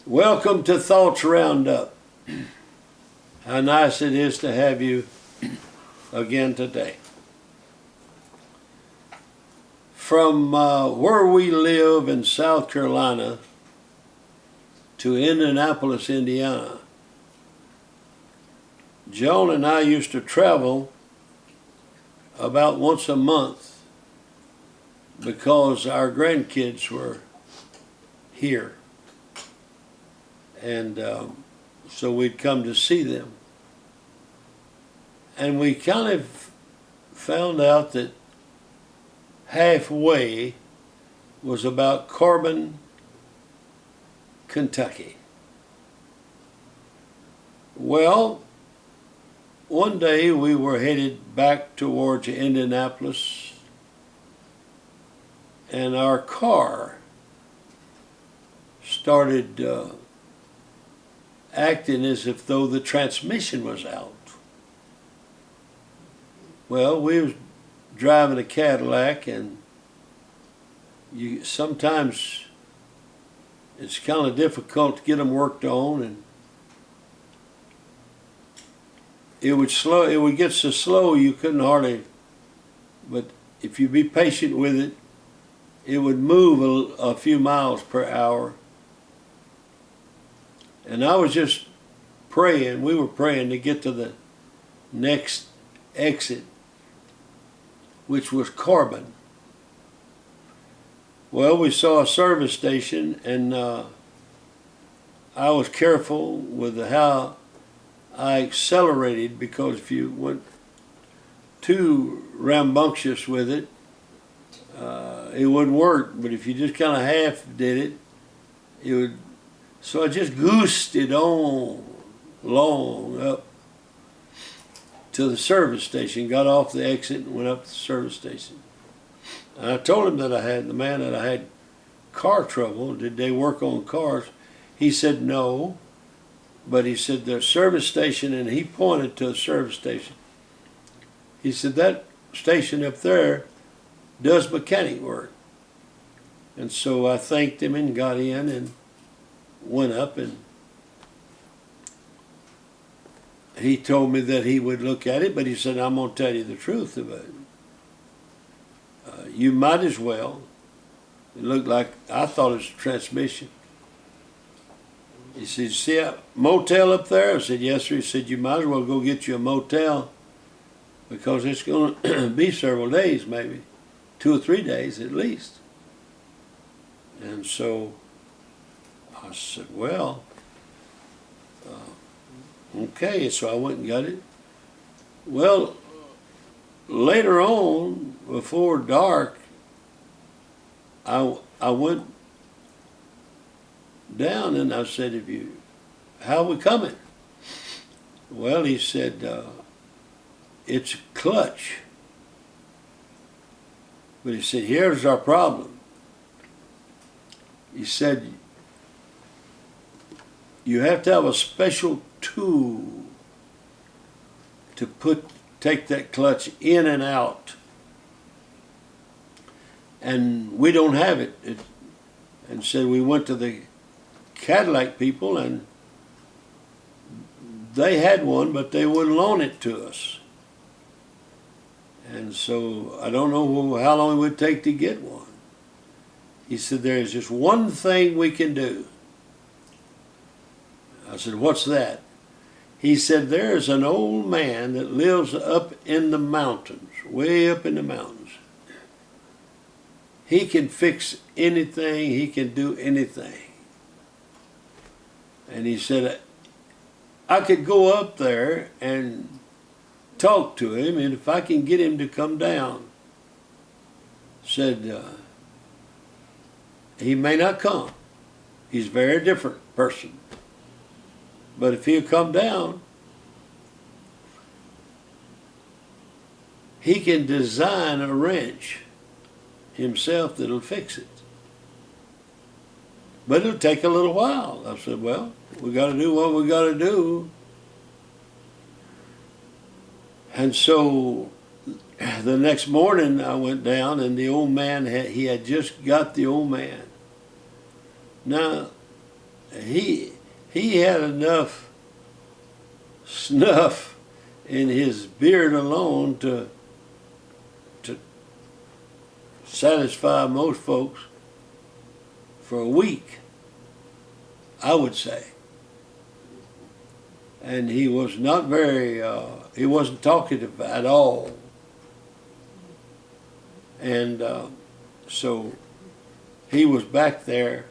Welcome to Thoughts Roundup. How nice it is to have you again today. From where we live in South Carolina to Indianapolis, Indiana, Joan and I used to travel about once a month because our grandkids were here. And so we'd come to see them. And we kind of found out that halfway was about Corbin, Kentucky. Well, one day we were headed back towards Indianapolis, and our car started acting as if though the transmission was out. Well, we was driving a Cadillac, and sometimes it's kind of difficult to get them worked on, and it would get so slow you couldn't hardly, but if you be patient with it, it would move a few miles per hour. And I was just praying, we were praying to get to the next exit, which was Corbin. Well, we saw a service station, and I was careful with how I accelerated, because if you went too rambunctious with it, it wouldn't work. But if you just kind of half did it, it would. So I just goosed it on long up to the service station, got off the exit and went up to the service station. And I told him that I had car trouble. Did they work on cars? He said no, but he said the service station, and he pointed to a service station. He said that station up there does mechanic work. And so I thanked him and got in and went up, and he told me that he would look at it, but he said, I'm going to tell you the truth about it. You might as well. It looked like, I thought it was a transmission. He said, see a motel up there? I said, yes, sir. He said, you might as well go get you a motel, because it's going to be several days, maybe 2 or 3 days at least. And so I said, well, okay, so I went and got it. Well, later on, before dark, I went down and I said, how are we coming? Well, he said, it's a clutch. But he said, here's our problem. He said, you have to have a special tool to take that clutch in and out. And we don't have it. And so we went to the Cadillac people, and they had one, but they wouldn't loan it to us. And so I don't know how long it would take to get one. He said, there's just one thing we can do. I said, what's that? He said, there's an old man that lives up in the mountains, way up in the mountains. He can fix anything, he can do anything. And he said, I could go up there and talk to him, and if I can get him to come down, said, he may not come. He's a very different person. But if he'll come down, he can design a wrench himself that'll fix it. But it'll take a little while. I said, well, we got to do what we got to do. And so the next morning I went down, and the old man, he had just got the old man. Now, he had enough snuff in his beard alone to satisfy most folks for a week, I would say. And he was not very, he wasn't talkative at all. And so he was back there,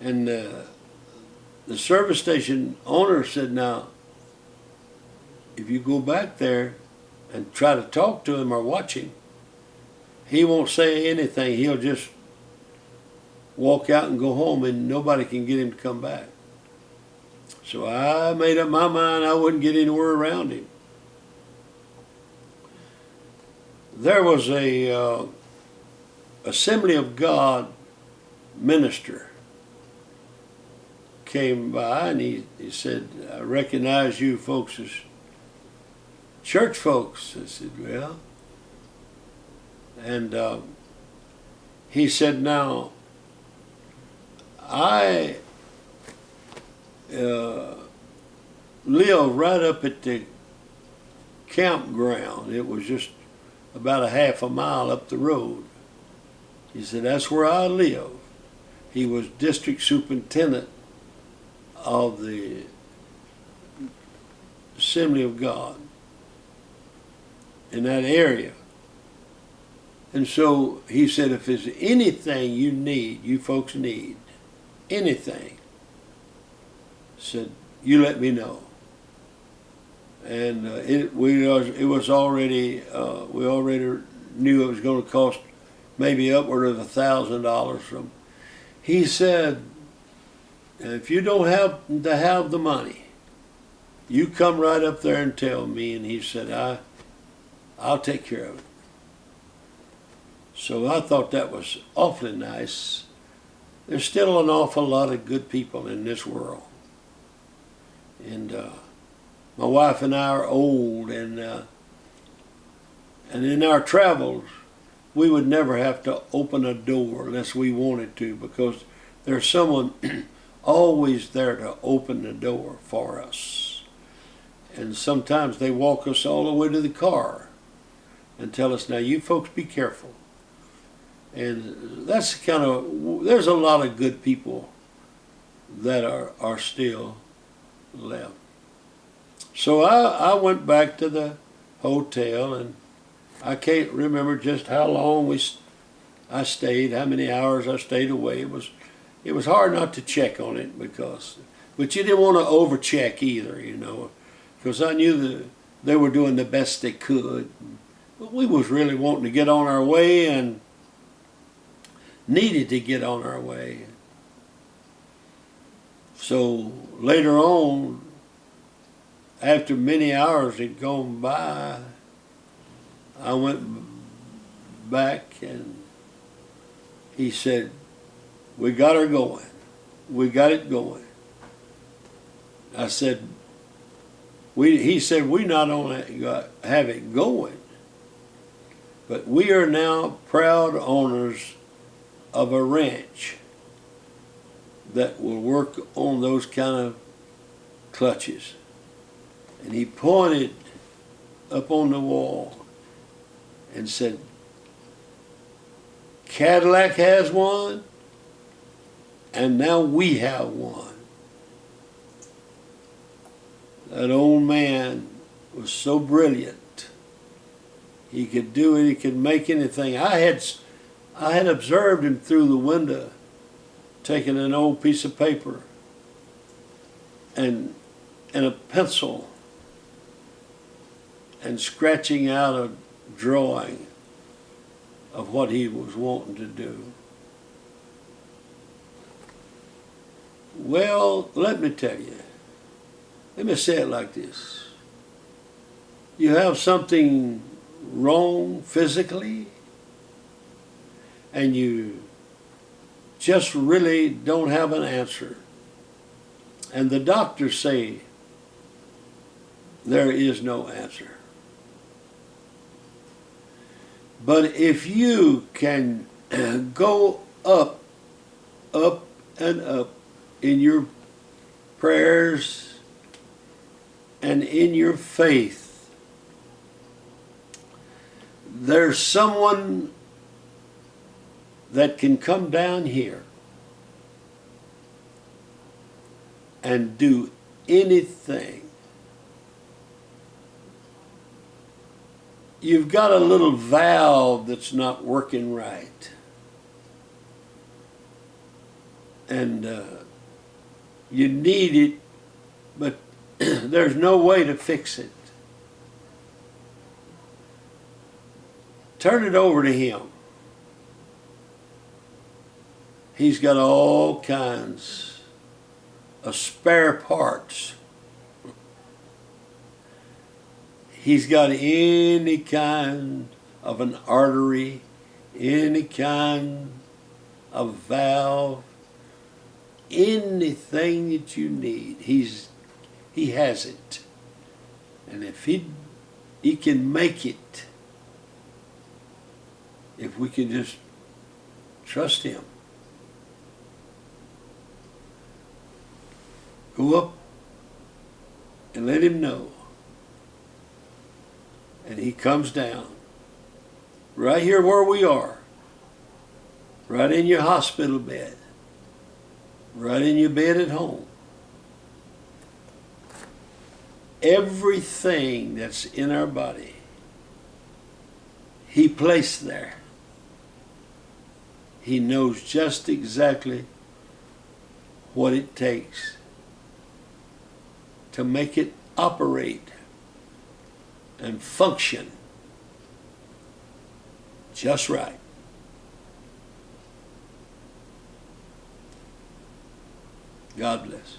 and the service station owner said, now, if you go back there and try to talk to him or watch him, he won't say anything. He'll just walk out and go home, and nobody can get him to come back. So I made up my mind I wouldn't get anywhere around him. There was a Assembly of God minister came by, and he said, I recognize you folks as church folks. I said, well. And he said, now, I live right up at the campground. It was just about a half a mile up the road. He said, that's where I live. He was district superintendent of the Assembly of God in that area. And so he said, if there's anything you need, you folks need, anything, said, you let me know. And it was already, we already knew it was going to cost maybe upward of $1,000 from. He said, if you don't have to have the money, you come right up there and tell me. And he said, I'll take care of it. So I thought that was awfully nice. There's still an awful lot of good people in this world. And my wife and I are old, and in our travels, we would never have to open a door unless we wanted to, because there's someone always there to open the door for us. And sometimes they walk us all the way to the car and tell us, now you folks be careful. And that's kind of, there's a lot of good people that are still left. So I went back to the hotel, and I can't remember just how long I stayed, how many hours I stayed away. It was hard not to check on it, but you didn't want to overcheck either, you know, because I knew that they were doing the best they could. But we was really wanting to get on our way, and needed to get on our way. So later on, after many hours had gone by, I went back, and he said, we got her going. We got it going. I said, he said, we not only have it going, but we are now proud owners of a ranch that will work on those kind of clutches. And he pointed up on the wall and said, Cadillac has one, and now we have one. That old man was so brilliant. He could do it, he could make anything. I had observed him through the window, taking an old piece of paper and a pencil and scratching out a drawing of what he was wanting to do. Well, let me tell you, let me say it like this. You have something wrong physically, and you just really don't have an answer. And the doctors say there is no answer. But if you can go up and up in your prayers and in your faith. There's someone that can come down here and do anything. You've got a little valve that's not working right. And you need it, but there's no way to fix it. Turn it over to him. He's got all kinds of spare parts. He's got any kind of an artery, any kind of valve, anything that you need. He has it. And if he can make it, if we can just trust him. Go up and let him know. And he comes down right here where we are, right in your hospital bed, right in your bed at home. Everything that's in our body, he placed there. He knows just exactly what it takes to make it operate and function just right. God bless.